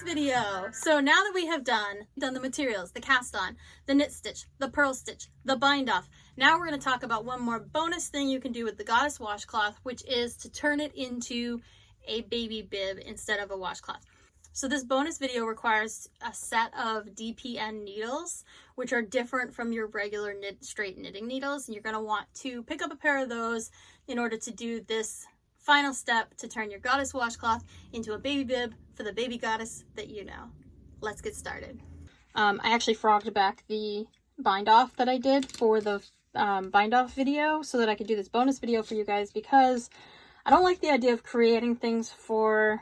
bonus video. So now that we have done the materials, the cast on, the knit stitch, the purl stitch, the bind off, now we're going to talk about one more bonus thing you can do with the goddess washcloth, which is to turn it into a baby bib instead of a washcloth. So this bonus video requires a set of DPN needles, which are different from your regular straight knitting needles. And you're going to want to pick up a pair of those in order to do this final step to turn your goddess washcloth into a baby bib for the baby goddess that you know. Let's get started. I actually frogged back the bind off that I did for the bind off video so that I could do this bonus video for you guys, because I don't like the idea of creating things for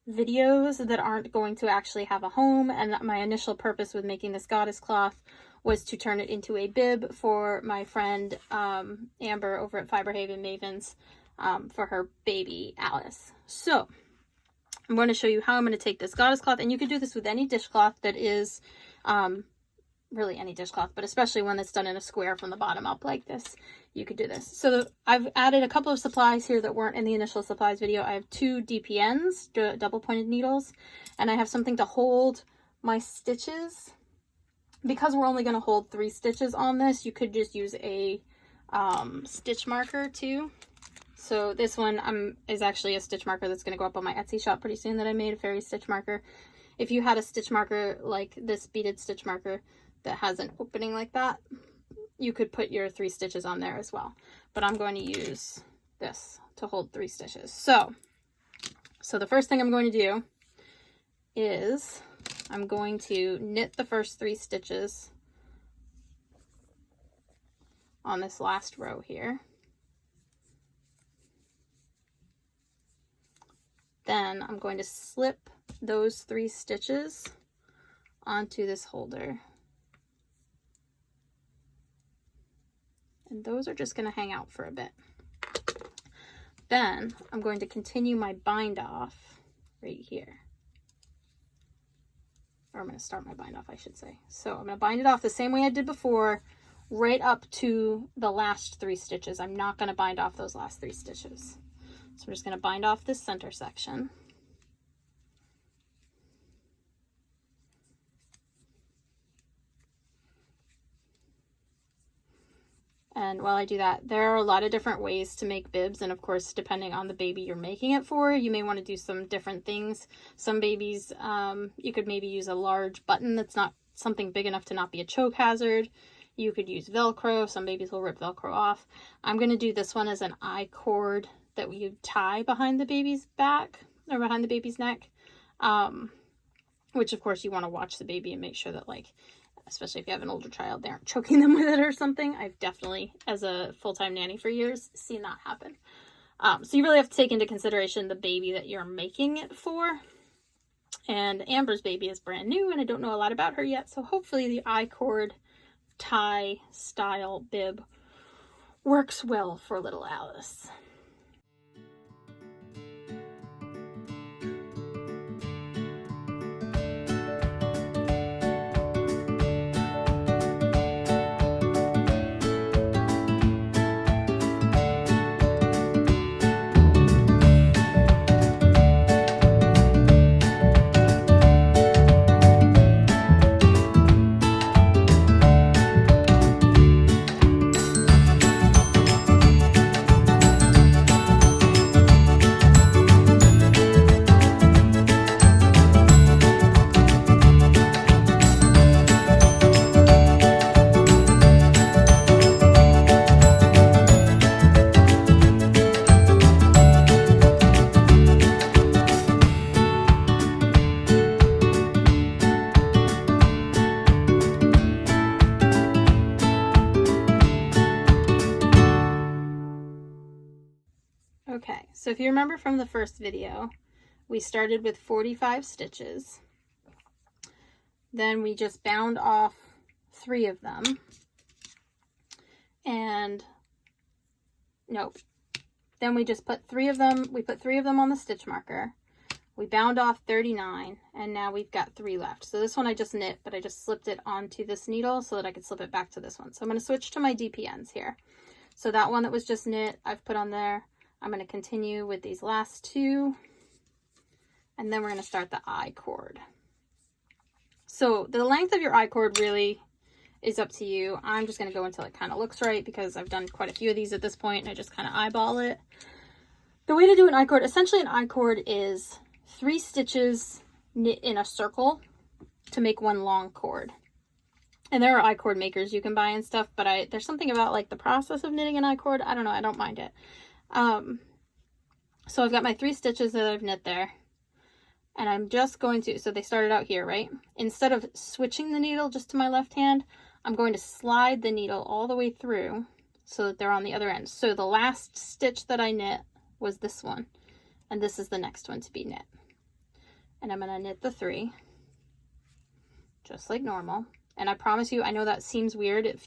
videos that aren't going to actually have a home. And my initial purpose with making this goddess cloth was to turn it into a bib for my friend Amber over at Fiberhaven Mavens for her baby Alice. So I'm going to show you how I'm going to take this goddess cloth, and you can do this with any dishcloth that is really any dishcloth, but especially one that's done in a square from the bottom up like this. You could do this. So I've added a couple of supplies here that weren't in the initial supplies video. I have 2 DPNs, double pointed needles, and I have something to hold my stitches. Because we're only going to hold 3 stitches on this, you could just use a stitch marker too. So this one is actually a stitch marker that's going to go up on my Etsy shop pretty soon that I made, a fairy stitch marker. If you had a stitch marker like this beaded stitch marker that has an opening like that, you could put your 3 stitches on there as well. But I'm going to use this to hold 3 stitches. So the first thing I'm going to do is I'm going to knit the first 3 stitches on this last row here. Then I'm going to slip those 3 stitches onto this holder. And those are just going to hang out for a bit. Then I'm going to continue my bind off right here. Or I'm going to start my bind off, I should say. So I'm going to bind it off the same way I did before, right up to the last 3 stitches. I'm not going to bind off those last 3 stitches. So I'm just going to bind off this center section. And while I do that, there are a lot of different ways to make bibs. And of course, depending on the baby you're making it for, you may want to do some different things. Some babies, you could maybe use a large button that's not something big enough to not be a choke hazard. You could use Velcro. Some babies will rip Velcro off. I'm going to do this one as an I-cord that you tie behind the baby's back or behind the baby's neck, which of course you want to watch the baby and make sure that, like, especially if you have an older child, they aren't choking them with it or something. I've definitely, as a full-time nanny for years, seen that happen. So you really have to take into consideration the baby that you're making it for. And Amber's baby is brand new and I don't know a lot about her yet, so hopefully the I-cord tie style bib works well for little Alice. Okay, so if you remember from the first video, we started with 45 stitches. Then we just bound off 3 of them. And nope. Then we just put 3 of them, on the stitch marker. We bound off 39, and now we've got 3 left. So this one I just knit, but I just slipped it onto this needle so that I could slip it back to this one. So I'm going to switch to my DPNs here. So that one that was just knit, I've put on there. I'm going to continue with these last 2. And then we're going to start the I cord. So the length of your I cord really is up to you. I'm just going to go until it kind of looks right because I've done quite a few of these at this point and I just kind of eyeball it. The way to do an I cord, essentially an I cord is 3 stitches knit in a circle to make one long cord. And there are I cord makers you can buy and stuff, but there's something about like the process of knitting an I cord. I don't know. I don't mind it. So I've got my 3 stitches that I've knit there. And I'm just going to, so they started out here, right? Instead of switching the needle just to my left hand, I'm going to slide the needle all the way through so that they're on the other end. So the last stitch that I knit was this one. And this is the next one to be knit. And I'm going to knit the 3. Just like normal. And I promise you, I know that seems weird.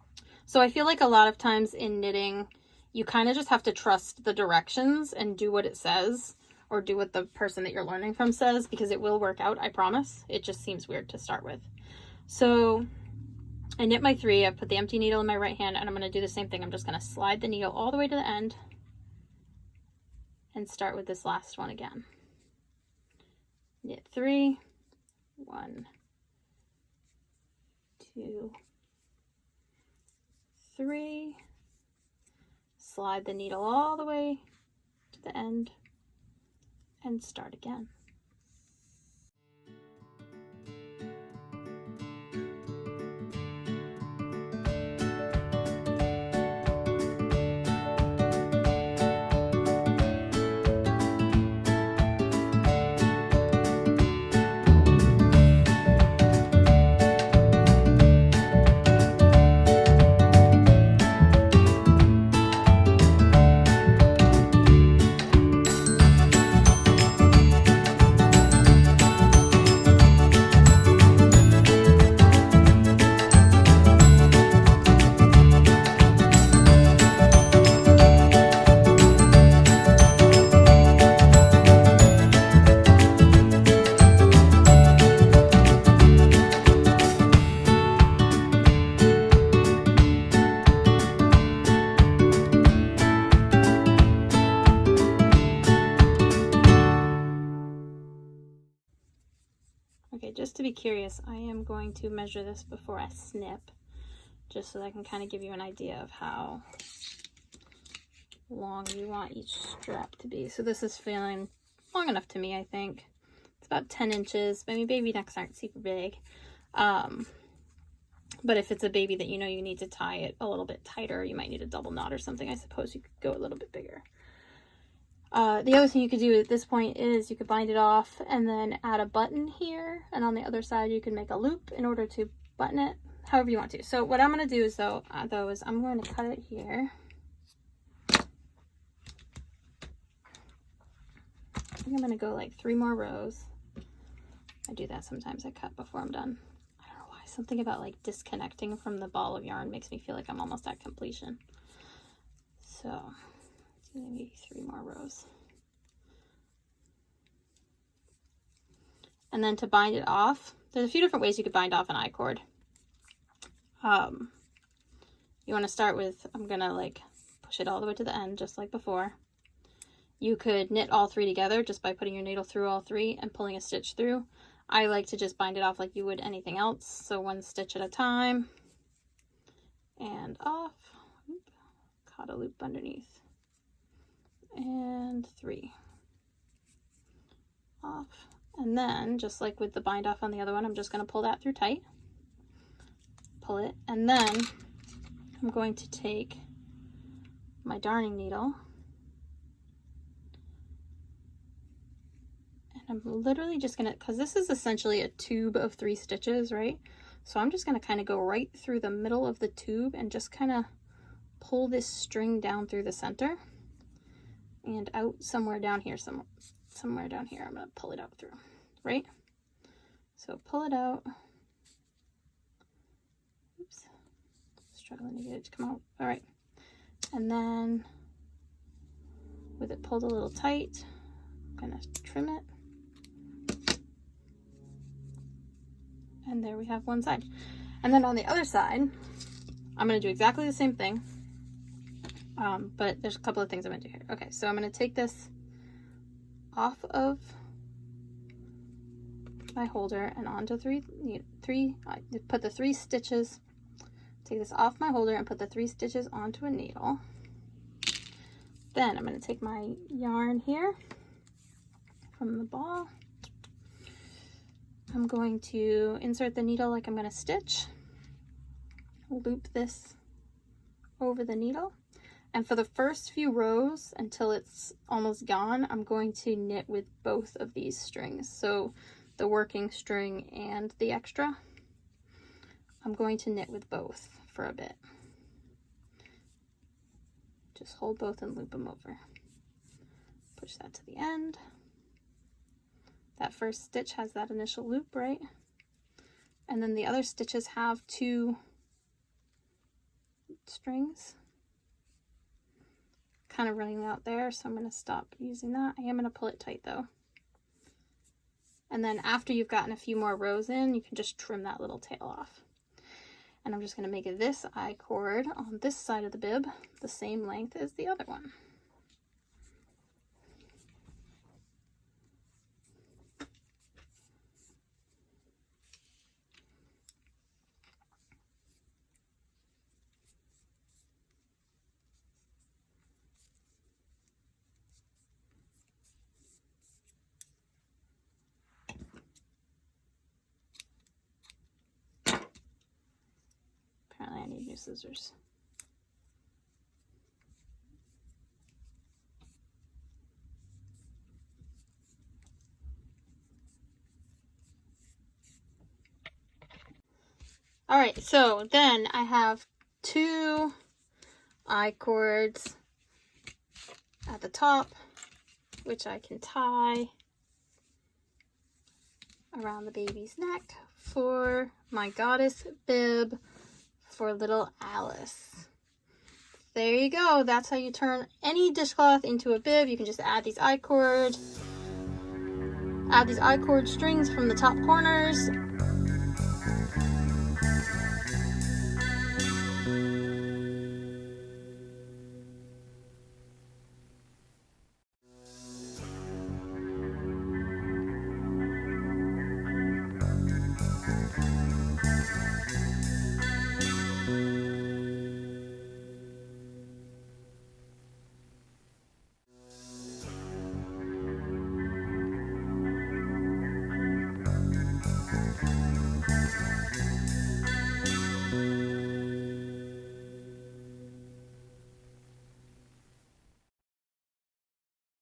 So I feel like a lot of times in knitting, you kind of just have to trust the directions and do what it says. Or do what the person that you're learning from says, because it will work out, I promise. It just seems weird to start with. So I knit my 3, I've put the empty needle in my right hand, and I'm going to do the same thing. I'm just going to slide the needle all the way to the end and start with this last one again. Knit 3, 1, 2, 3, slide the needle all the way to the end, and start again. Okay, just to be curious, I am going to measure this before I snip, just so that I can kind of give you an idea of how long you want each strap to be. So this is feeling long enough to me, I think. It's about 10 inches. I mean, baby necks aren't super big. But if it's a baby that you know you need to tie it a little bit tighter, you might need a double knot or something, I suppose you could go a little bit bigger. The other thing you could do at this point is you could bind it off and then add a button here, and on the other side you can make a loop in order to button it however you want to. So what I'm going to do is though is I'm going to cut it here. I think I'm going to go like 3 more rows. I do that sometimes. I cut before I'm done. I don't know why. Something about like disconnecting from the ball of yarn makes me feel like I'm almost at completion. So maybe 3 more rows. And then to bind it off, there's a few different ways you could bind off an I cord. You want to start with, I'm going to like push it all the way to the end, just like before. You could knit all 3 together just by putting your needle through all 3 and pulling a stitch through. I like to just bind it off like you would anything else. So 1 stitch at a time and off. Oop, caught a loop underneath. And 3 off, and then just like with the bind off on the other one, I'm just going to pull that through tight, pull it, and then I'm going to take my darning needle and I'm literally just going to, because this is essentially a tube of 3 stitches, right? So I'm just going to kind of go right through the middle of the tube and just kind of pull this string down through the center and out somewhere down here, somewhere down here. I'm going to pull it out through, right? So pull it out. Oops, struggling to get it to come out. All right, and then with it pulled a little tight, I'm going to trim it. And there we have one side. And then on the other side, I'm going to do exactly the same thing. But there's a couple of things I'm going to do here. Okay, so I'm going to take this off of my holder and onto put the 3 stitches, take this off my holder and put the 3 stitches onto a needle. Then I'm going to take my yarn here from the ball. I'm going to insert the needle like I'm going to stitch, loop this over the needle, and for the first few rows until it's almost gone, I'm going to knit with both of these strings. So the working string and the extra, I'm going to knit with both for a bit. Just hold both and loop them over. Push that to the end. That first stitch has that initial loop, right? And then the other stitches have 2 strings. Kind of running out there, so I'm going to stop using that. I am going to pull it tight though. And then after you've gotten a few more rows in, you can just trim that little tail off. And I'm just going to make this I-cord on this side of the bib the same length as the other one. Apparently I need new scissors. All right, so then I have 2 I-cords at the top, which I can tie around the baby's neck for my goddess bib for little Alice. There you go. That's how you turn any dishcloth into a bib. You can just add these I-cord strings from the top corners,